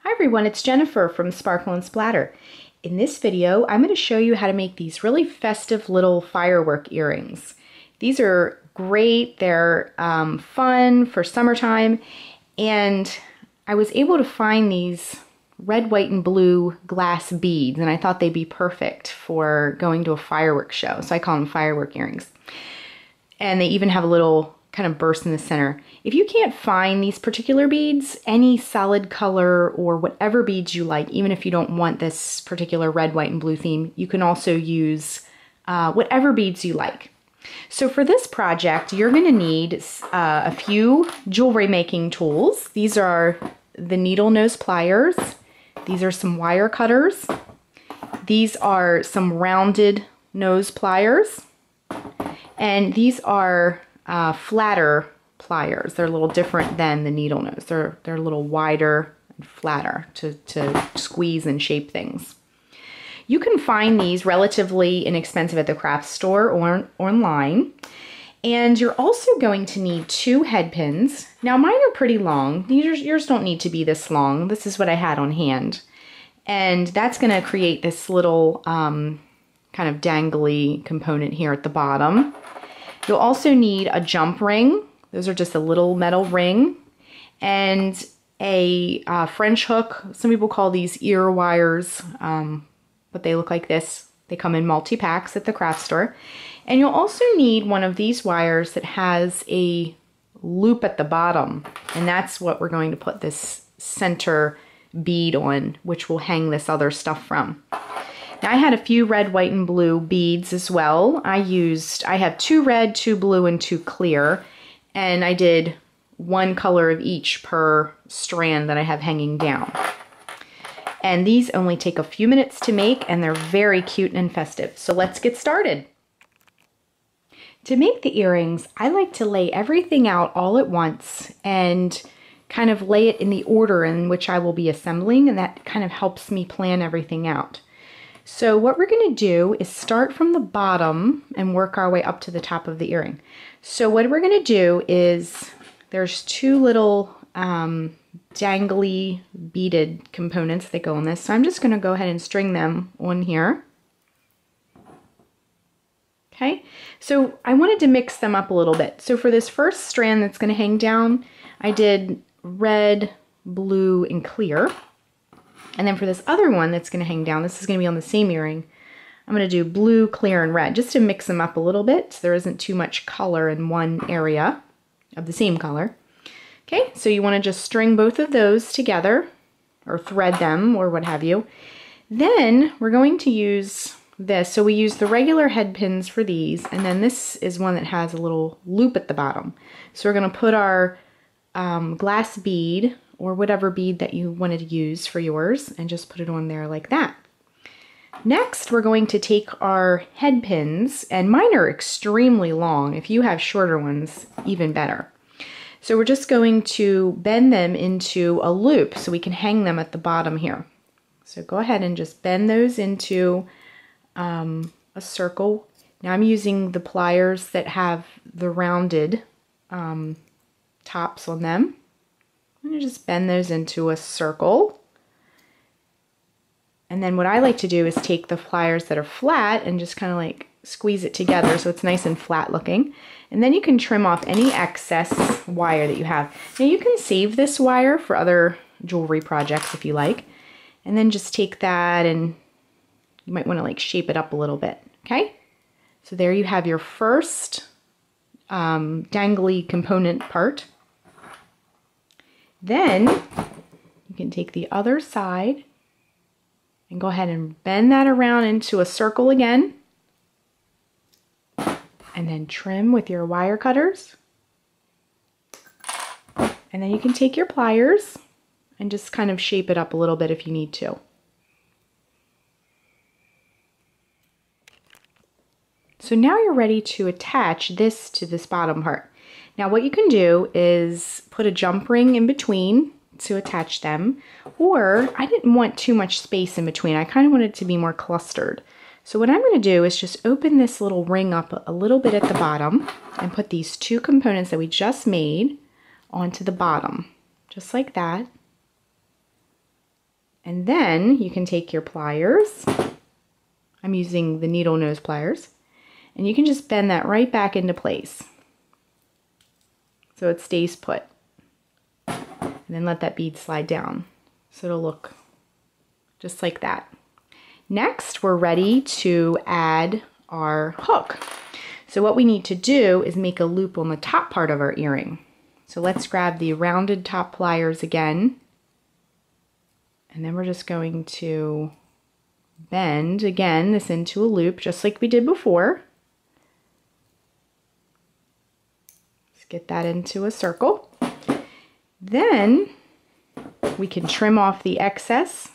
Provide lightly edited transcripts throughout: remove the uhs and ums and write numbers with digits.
Hi everyone, it's Jennifer from Sparkle and Splatter. In this video, I'm going to show you how to make these really festive little firework earrings. These are great, they're fun for summertime, and I was able to find these red, white, and blue glass beads, and I thought they'd be perfect for going to a fireworks show, so I call them firework earrings. And they even have a little kind of burst in the center. If you can't find these particular beads, any solid color or whatever beads you like, even if you don't want this particular red, white, and blue theme, you can also use whatever beads you like. So for this project, you're going to need a few jewelry making tools. These are the needle nose pliers. These are some wire cutters. These are some rounded nose pliers. And these are flatter pliers. They're a little different than the needle nose. They're a little wider and flatter to squeeze and shape things. You can find these relatively inexpensive at the craft store or online. And you're also going to need 2 head pins. Now mine are pretty long. Yours don't need to be this long. This is what I had on hand. And that's going to create this little kind of dangly component here at the bottom. You'll also need a jump ring. Those are just a little metal ring. And a French hook. Some people call these ear wires, but they look like this. They come in multi-packs at the craft store. And you'll also need one of these wires that has a loop at the bottom. And that's what we're going to put this center bead on, which will hang this other stuff from. Now I had a few red, white, and blue beads as well. I have 2 red, 2 blue, and 2 clear. And I did 1 color of each per strand that I have hanging down. And these only take a few minutes to make, and they're very cute and festive. So let's get started. To make the earrings, I like to lay everything out all at once and kind of lay it in the order in which I will be assembling, and that kind of helps me plan everything out. So what we're going to do is start from the bottom and work our way up to the top of the earring. So what we're going to do is, there's 2 little dangly beaded components that go on this. So I'm just going to go ahead and string them on here. Okay, so I wanted to mix them up a little bit. So for this first strand that's going to hang down, I did red, blue, and clear. And then for this other one that's going to hang down, this is going to be on the same earring, I'm going to do blue, clear, and red, just to mix them up a little bit so there isn't too much color in one area of the same color. Okay, so you want to just string both of those together, or thread them, or what have you. Then we're going to use this. So we use the regular head pins for these, and then this is one that has a little loop at the bottom. So we're going to put our glass bead, or whatever bead that you wanted to use for yours, and just put it on there like that. Next, we're going to take our head pins, and mine are extremely long. If you have shorter ones, even better. So we're just going to bend them into a loop so we can hang them at the bottom here. So go ahead and just bend those into a circle. Now I'm using the pliers that have the rounded tops on them. I'm going to just bend those into a circle. And then what I like to do is take the pliers that are flat and just kind of like squeeze it together so it's nice and flat looking. And then you can trim off any excess wire that you have. Now you can save this wire for other jewelry projects if you like. And then just take that, and you might want to like shape it up a little bit. Okay? So there you have your first dangly component part. Then you can take the other side and go ahead and bend that around into a circle again. And then trim with your wire cutters. And then you can take your pliers and just kind of shape it up a little bit if you need to. So now you're ready to attach this to this bottom part. Now what you can do is put a jump ring in between to attach them, or I didn't want too much space in between. I kind of wanted it to be more clustered. So what I'm going to do is just open this little ring up a little bit at the bottom and put these 2 components that we just made onto the bottom, just like that. And then you can take your pliers. I'm using the needle nose pliers. And you can just bend that right back into place so it stays put. And then let that bead slide down so it'll look just like that. Next, we're ready to add our hook. So what we need to do is make a loop on the top part of our earring. So let's grab the rounded top pliers again. And then we're just going to bend again this into a loop just like we did before. Let's get that into a circle. Then we can trim off the excess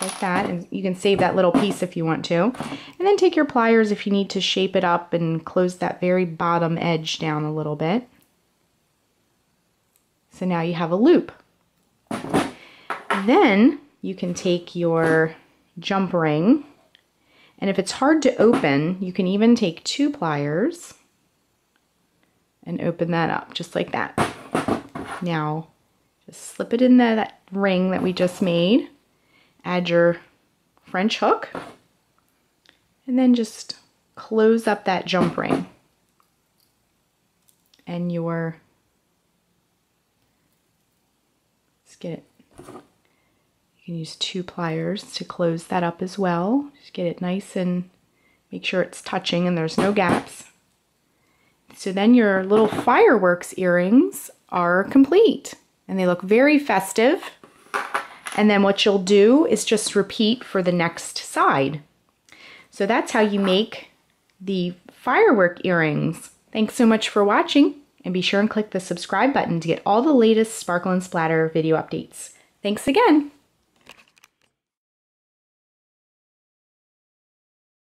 like that, and you can save that little piece if you want to. And then take your pliers if you need to shape it up and close that very bottom edge down a little bit. So now you have a loop. Then you can take your jump ring, and if it's hard to open, you can even take 2 pliers and open that up just like that. Now just slip it in that ring that we just made, add your French hook, and then just close up that jump ring. And let's get it. You can use 2 pliers to close that up as well. Just get it nice and make sure it's touching and there's no gaps. So then your little fireworks earrings are complete and they look very festive. And then what you'll do is just repeat for the next side. So that's how you make the firework earrings. Thanks so much for watching, and be sure and click the subscribe button to get all the latest Sparkle and Splatter video updates. Thanks again.